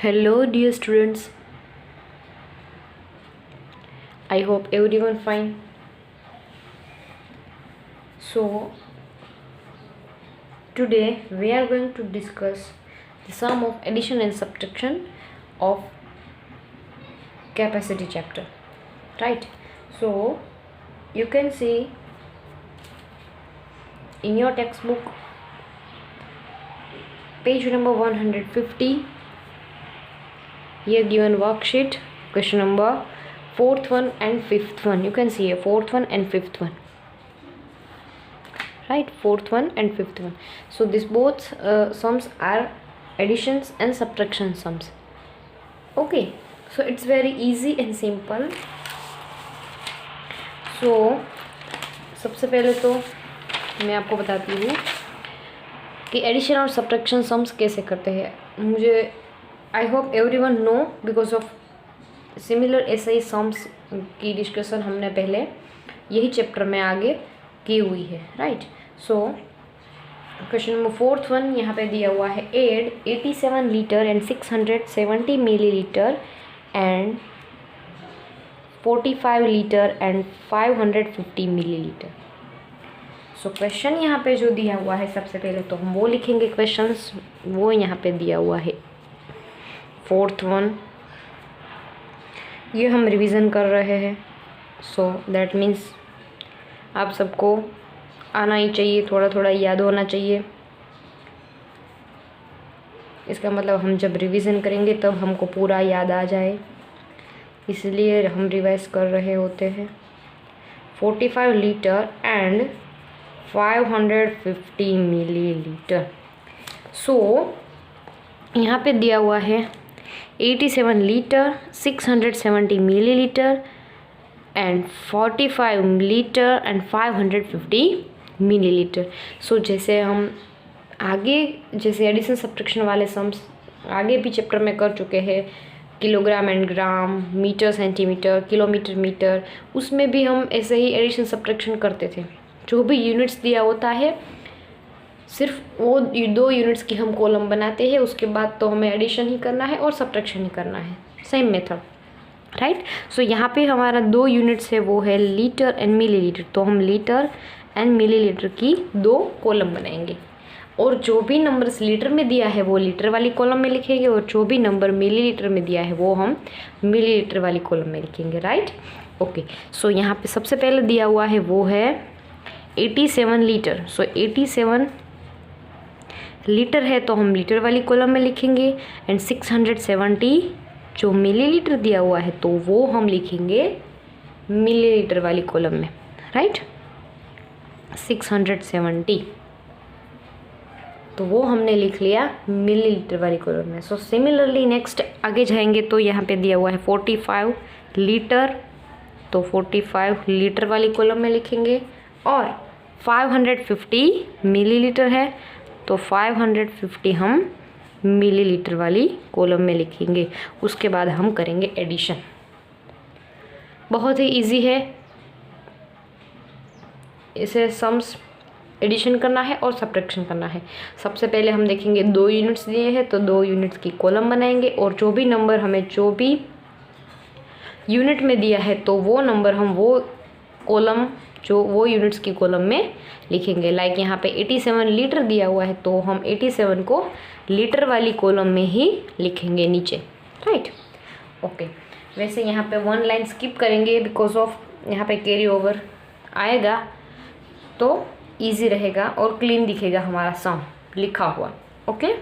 Hello, dear students. I hope everyone fine. So, today we are going to discuss the sum of addition and subtraction of capacity chapter. Right? So, you can see in your textbook, page number 150. Here given worksheet, question number 4th one and 5th one. You can see here 4th one and 5th one. Right, 4th one and 5th one. So this both sums are additions and subtraction sums. Okay, so it's very easy and simple. So सबसे पहले तो मैं आपको बताती हूँ कि addition और subtraction sums कैसे करते हैं. मुझे I hope everyone know because of similar ऐसे ही सम्स की डिस्कशन हमने पहले यही चैप्टर में आगे की हुई है. Right, so question number 4th one यहाँ पे दिया हुआ है. Add 87 litre and 670 millilitre and 45 litre and 550 millilitre. So question यहाँ पे जो दिया हुआ है, सबसे पहले तो हम वो लिखेंगे क्वेश्चंस. वो यहाँ पे दिया हुआ है 4th वन. ये हम रिवीजन कर रहे हैं. सो दैट मीन्स आप सबको आना ही चाहिए, थोड़ा थोड़ा याद होना चाहिए. इसका मतलब हम जब रिवीजन करेंगे तब हमको पूरा याद आ जाए, इसलिए हम रिवाइज कर रहे होते हैं. 45 लीटर एंड 550 मिलीलीटर. सो यहाँ पे दिया हुआ है 87 litre, 670 millilitre and 45 litre and 550 millilitre. So जैसे हम आगे जैसे एडिशन सब्ट्रैक्शन वाले सम्स आगे भी चैप्टर में कर चुके हैं, kilogram and gram, metre centimetre, kilometre metre, उसमें भी हम ऐसे ही एडिशन सब्ट्रैक्शन करते थे. जो भी यूनिट्स दिया होता है सिर्फ वो 2 यूनिट्स की हम कॉलम बनाते हैं, उसके बाद तो हमें एडिशन ही करना है और सब्ट्रैक्शन ही करना है. Same method. राइट, सो यहाँ पे हमारा 2 यूनिट्स है, वो है लीटर एंड मिलीलीटर. तो हम लीटर एंड मिलीलीटर की 2 कॉलम बनाएंगे और जो भी नंबर्स लीटर में दिया है वो लीटर वाली कॉलम में लिखेंगे और जो भी नंबर मिलीलीटर में दिया है वो हम मिलीलीटर वाली कॉलम में लिखेंगे. Right, okay. सो यहाँ पे सबसे पहले दिया हुआ है वो है 87 लीटर. सो 87 लीटर है तो हम लीटर वाली कॉलम में लिखेंगे एंड 670 जो मिलीलीटर दिया हुआ है तो वो हम लिखेंगे मिलीलीटर वाली कॉलम में. राइट, 670 तो वो हमने लिख लिया मिलीलीटर वाली कॉलम में. सो सिमिलरली नेक्स्ट आगे जाएंगे तो यहाँ पे दिया हुआ है 45 लीटर, तो 45 लीटर वाली कॉलम में लिखेंगे और 550 मिलीलीटर है तो 550 हम मिलीलीटर वाली कॉलम में लिखेंगे. उसके बाद हम करेंगे एडिशन. बहुत ही इजी है. इसे सम्स एडिशन करना है और सब्ट्रैक्शन करना है. सबसे पहले हम देखेंगे 2 यूनिट्स दिए हैं तो 2 यूनिट्स की कॉलम बनाएंगे और जो भी नंबर हमें जो भी यूनिट में दिया है तो वो नंबर हम वो कॉलम जो वो यूनिट्स की कॉलम में लिखेंगे. लाइक यहाँ पे 87 लीटर दिया हुआ है तो हम 87 को लीटर वाली कॉलम में ही लिखेंगे नीचे. Right, okay. वैसे यहाँ पे 1 लाइन स्किप करेंगे बिकॉज ऑफ यहाँ पे कैरी ओवर आएगा तो इजी रहेगा और क्लीन दिखेगा हमारा सम लिखा हुआ. ओके,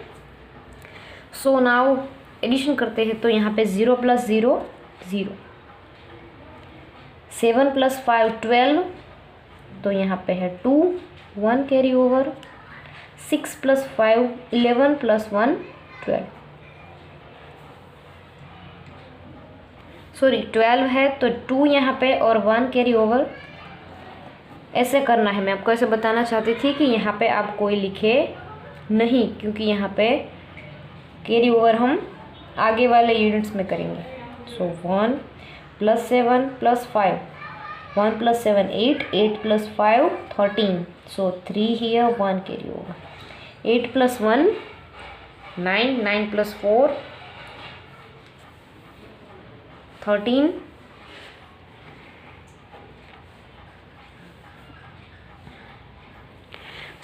सो नाउ एडिशन करते हैं. तो यहाँ पे 0 + 0 0, 7 + 5 12, तो यहाँ पे है 2, 1 कैरी ओवर. 6 + 5 11 + 1 12, सॉरी 12 है तो 2 यहाँ पे और 1 कैरी ओवर. ऐसे करना है. मैं आपको ऐसे बताना चाहती थी कि यहाँ पे आप कोई लिखे नहीं क्योंकि यहाँ पे कैरी ओवर हम आगे वाले यूनिट्स में करेंगे. सो 1 + 7 + 5, 1 + 7 8, 8 + 5 13, so 3 here, 1 carry over. 8 + 1 9, 9 + 4 13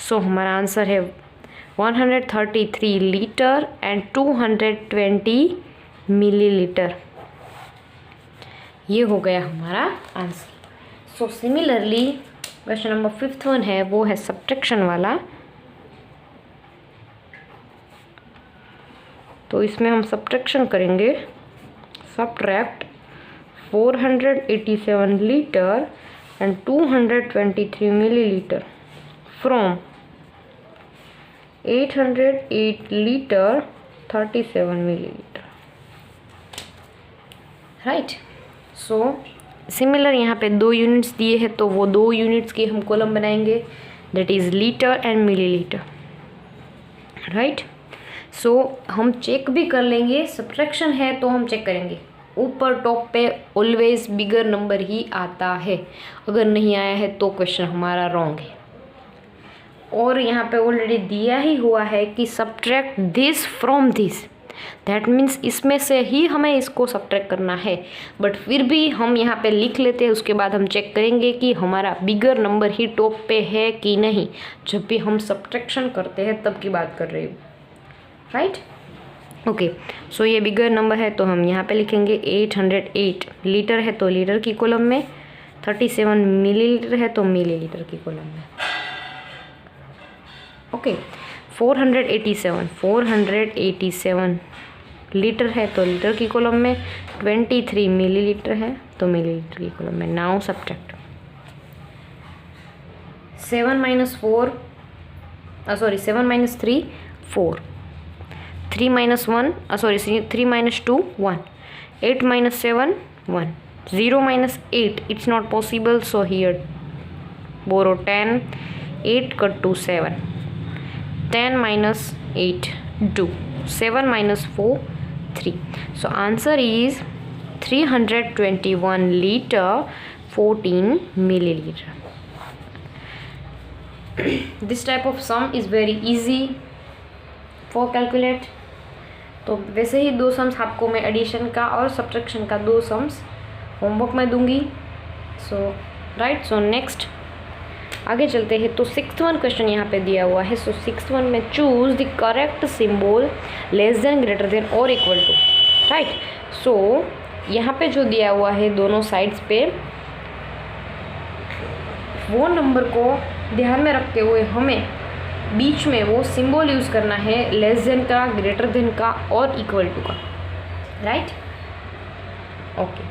सो हमारा आंसर है 133 लीटर एंड 220 मिलीलीटर। ये हो गया हमारा answer. So similarly question number 5th one है, वो है सब्ट्रैक्शन वाला। तो इसमें हम सब्ट्रैक्शन करेंगे। Subtract 487 litre and 223 millilitre from 808 litre 37 millilitre, right. So similar यहाँ पे 2 यूनिट्स दिए हैं, तो वो 2 यूनिट्स की हम कॉलम बनाएंगे, that is litre and millilitre, right. So हम चेक भी कर लेंगे, सब्ट्रैक्शन है तो हम चेक करेंगे। ऊपर टॉप पे ऑलवेज बिगर नंबर ही आता है, अगर नहीं आया है तो क्वेश्चन हमारा रॉन्ग है। और यहाँ पे ऑलरेडी दिया ही हुआ है कि subtract this from this, that means इसमें से ही हमें इसको सब्ट्रैक्ट करना है। बट फिर भी हम यहाँ पे लिख लेते हैं, उसके बाद हम चेक करेंगे कि हमारा बिगर नंबर ही टॉप पे है कि नहीं। जब भी हम सब्ट्रैक्शन करते हैं तब की बात कर रही हूँ, राइट। ओके, सो ये बिगर नंबर है तो हम यहाँ पे लिखेंगे 808 लीटर है तो लीटर की कॉलम में, 37 मिलीलीटर है तो मिलीलीटर की कॉलम में। ओके, 487 लीटर है तो लीटर की कॉलम में, 23 मिलीलीटर है तो मिलीलीटर की कॉलम में। Now subtract 7 - 3 4, 3 - 1 3 - 2 1, 8 - 7 1, 0 - 8 it's not possible, so here borrow 10, 8 cut to 7, 10 - 8 2, 7 - 4 3. So answer is 321 liter 14 milliliter. This type of sum is very easy for calculate. तो वैसे ही 2 सम्स आपको मैं एडिशन का और सब्ट्रैक्शन का 2 सम्स होमवर्क में दूंगी। सो राइट, सो नेक्स्ट आगे चलते हैं। तो 6th वन क्वेश्चन यहाँ पे दिया हुआ है। सो 6th वन में choose the correct symbol less than, greater than और इक्वल टू, राइट। सो यहाँ पे जो दिया हुआ है दोनों साइड्स पे, वो नंबर को ध्यान में रखते हुए हमें बीच में वो सिंबल यूज़ करना है, लेस देन का, ग्रेटर देन का और इक्वल टू का, राइट। ओके,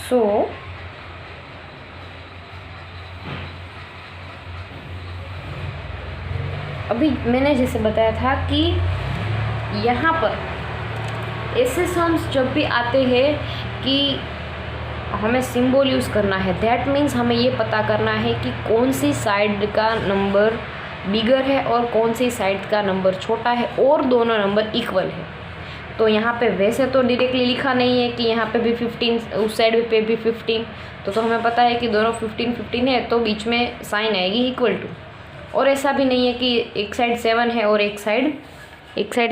सो अभी मैंने जैसे बताया था कि यहाँ पर ऐसे सम्स जब भी आते हैं कि हमें सिंबल यूज़ करना है, दैट मीन्स हमें ये पता करना है कि कौन सी साइड का नंबर बिगर है और कौन सी साइड का नंबर छोटा है और दोनों नंबर इक्वल है। तो यहाँ पे वैसे तो डायरेक्टली लिखा नहीं है कि यहाँ पे भी 15, उस साइड पे भी 15, तो हमें पता है कि दोनों 15 है, तो बीच में साइन आएगी इक्वल टू। और ऐसा भी नहीं है कि एक साइड 7 है और एक साइड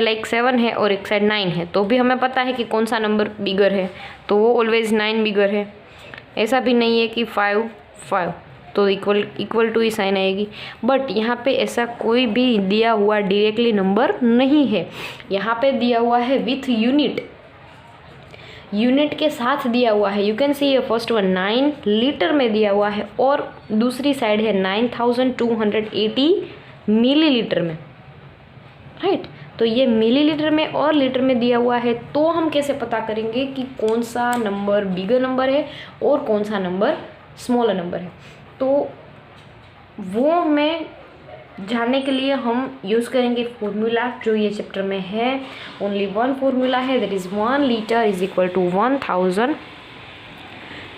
लाइक 7 है और एक साइड 9 है, तो भी हमें पता है कि कौन सा नंबर बिगर है, तो वो ऑलवेज 9 बिगर है। ऐसा भी नहीं है कि 5 तो इक्वल टू ही साइन आएगी। बट यहाँ पे ऐसा कोई भी दिया हुआ डायरेक्टली नंबर नहीं है, यहाँ पे दिया हुआ है विथ यूनिट के साथ दिया हुआ है। यू कैन सी ये फर्स्ट वन 9 लीटर में दिया हुआ है और दूसरी साइड है 9280 मिलीलीटर में, राइट। तो ये मिलीलीटर में और लीटर में दिया हुआ है, तो हम कैसे पता करेंगे कि कौन सा नंबर बिगर नंबर है और कौन सा नंबर स्मॉलर नंबर है। तो वो हमें जानने के लिए हम यूज़ करेंगे फॉर्मूला जो ये चैप्टर में है। ओनली वन फॉर्मूला है, that is 1 litre is equal to 1000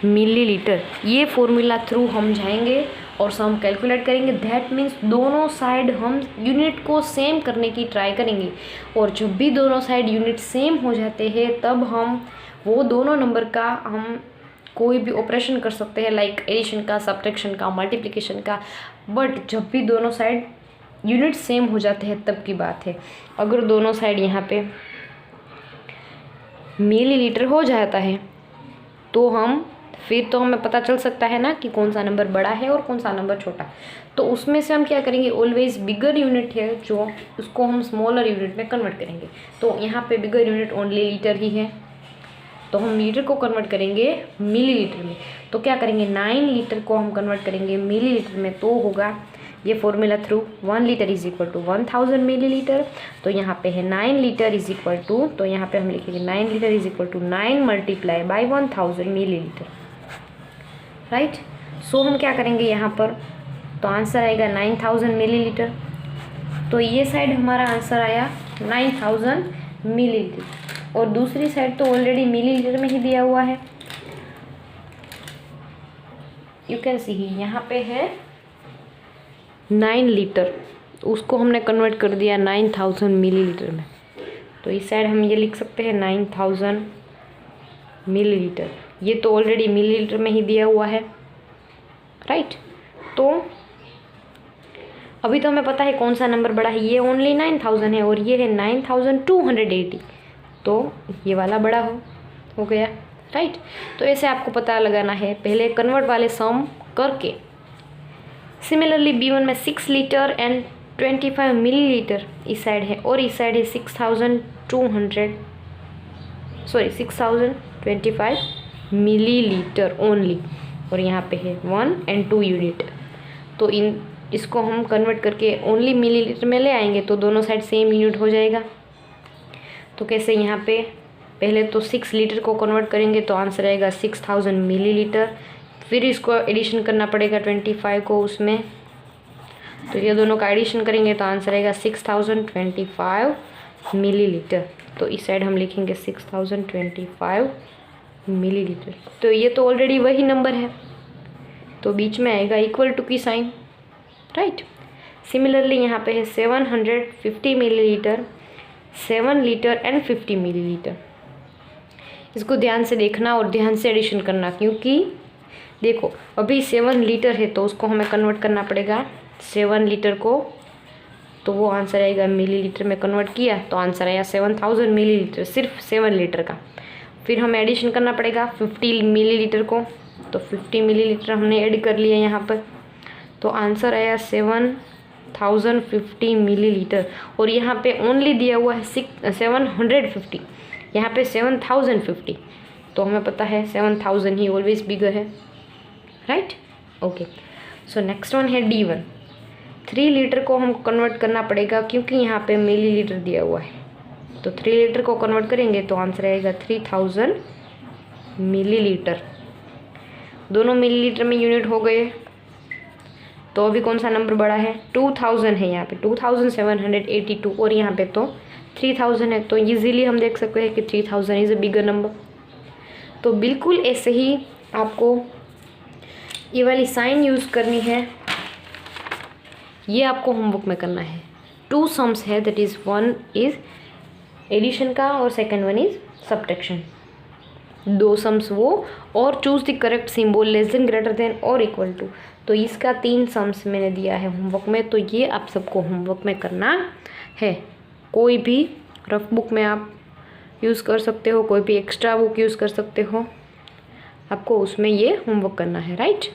millilitre. ये फॉर्मूला थ्रू हम जाएंगे और सम कैलकुलेट करेंगे। दैट मीन्स दोनों साइड हम यूनिट को सेम करने की ट्राई करेंगे, और जब भी दोनों साइड यूनिट सेम हो जाते हैं तब हम वो दोनों नंबर का हम कोई भी ऑपरेशन कर सकते हैं, लाइक एडिशन का, सब्ट्रैक्शन का, मल्टीप्लिकेशन का। बट जब भी दोनों साइड यूनिट सेम हो जाते हैं तब की बात है। अगर दोनों साइड यहाँ पे मिलीलीटर हो जाता है तो फिर तो हमें पता चल सकता है ना कि कौन सा नंबर बड़ा है और कौन सा नंबर छोटा। तो उसमें से हम क्या करेंगे, ऑलवेज बिगर यूनिट है जो, उसको हम स्मॉलर यूनिट में कन्वर्ट करेंगे। तो यहाँ पे बिगर यूनिट ओनली लीटर ही है, तो हम लीटर को कन्वर्ट करेंगे मिलीलीटर में। तो क्या करेंगे, 9 लीटर को हम कन्वर्ट करेंगे मिलीलीटर में, तो होगा ये formula through 1 litre is equal to 1000 millilitre. तो यहाँ पे है 9 लीटर इज इक्वल टू, तो यहाँ पे हम लिखेंगे 9 litre is equal to 9 multiply by 1000 millilitre, right. So हम क्या करेंगे यहाँ पर, तो आंसर आएगा 9000 मिलीलीटर। तो ये साइड हमारा आंसर आया 9000 मिलीलीटर, और दूसरी साइड तो ऑलरेडी मिलीलीटर में ही दिया हुआ है। यू कैन सी यहाँ पे है 9 लीटर, उसको हमने कन्वर्ट कर दिया 9000 मिलीलीटर में। तो इस साइड हम ये लिख सकते हैं 9000 मिलीलीटर, ये तो ऑलरेडी मिलीलीटर में ही दिया हुआ है, राइट। तो अभी तो हमें पता है कौन सा नंबर बड़ा है, ये ओनली 9000 है और ये है 9280, तो ये वाला बड़ा हो गया, राइट। तो ऐसे आपको पता लगाना है, पहले कन्वर्ट वाले सम करके। सिमिलरली B1 में 6 लीटर एंड 25 मिलीलीटर इस साइड है, और इस साइड है 6025 मिलीलीटर ओनली, और यहाँ पे है 1 and 2 यूनिट। तो इसको हम कन्वर्ट करके ओनली मिलीलीटर में ले आएंगे तो दोनों साइड सेम यूनिट हो जाएगा। तो कैसे, यहाँ पे पहले तो 6 लीटर को कन्वर्ट करेंगे तो आंसर आएगा 6000 मिलीलीटर, फिर इसको एडिशन करना पड़ेगा 25 को उसमें, तो ये दोनों का एडिशन करेंगे तो आंसर आएगा 6025 मिलीलीटर। तो इस साइड हम लिखेंगे 6025 मिलीलीटर। तो ये तो ऑलरेडी वही नंबर है, तो बीच में आएगा इक्वल टू की साइन, राइट। सिमिलरली यहाँ पे है 750 मिलीलीटर, 7 लीटर एंड 50 मिलीलीटर। इसको ध्यान से देखना और ध्यान से एडिशन करना, क्योंकि देखो अभी 7 लीटर है तो उसको हमें कन्वर्ट करना पड़ेगा 7 लीटर को, तो वो आंसर आएगा मिलीलीटर में कन्वर्ट किया तो आंसर आया 7000 मिलीलीटर, सिर्फ 7 लीटर का। फिर हमें एडिशन करना पड़ेगा 50 मिलीलीटर को, तो 50 मिलीलीटर हमने ऐड कर लिया यहाँ पर, तो आंसर आया 7050 मिलीलीटर। और यहाँ पे ओनली दिया हुआ है 750, यहाँ पे 7050, तो हमें पता है 7000 ही ऑलवेज बिगर है, right. Okay, so next one है D1। 3 लीटर को हम कन्वर्ट करना पड़ेगा क्योंकि यहाँ पे मिलीलीटर दिया हुआ है, तो 3 लीटर को कन्वर्ट करेंगे तो आंसर आएगा 3000 मिलीलीटर। दोनों मिलीलीटर में यूनिट हो गए, तो अभी कौन सा नंबर बड़ा है, 2000 है यहाँ पे, 2782, और यहाँ पे तो 3000 है, तो इजीली हम देख सकते हैं कि 3000 इज़ अ बिगर नंबर। तो बिल्कुल ऐसे ही आपको ये वाली साइन यूज़ करनी है, ये आपको होमवर्क में करना है। 2 सम्स है, दैट इज़ 1 इज़ एडिशन का और सेकंड 1 इज़ सब्ट्रैक्शन। 2 सम्स वो, और choose the correct symbol less than greater than और इक्वल टू। तो इसका 3 सम्स मैंने दिया है होमवर्क में, तो ये आप सबको होमवर्क में करना है। कोई भी रफ बुक में आप यूज़ कर सकते हो, कोई भी एक्स्ट्रा बुक यूज़ कर सकते हो, आपको उसमें ये होमवर्क करना है, राइट।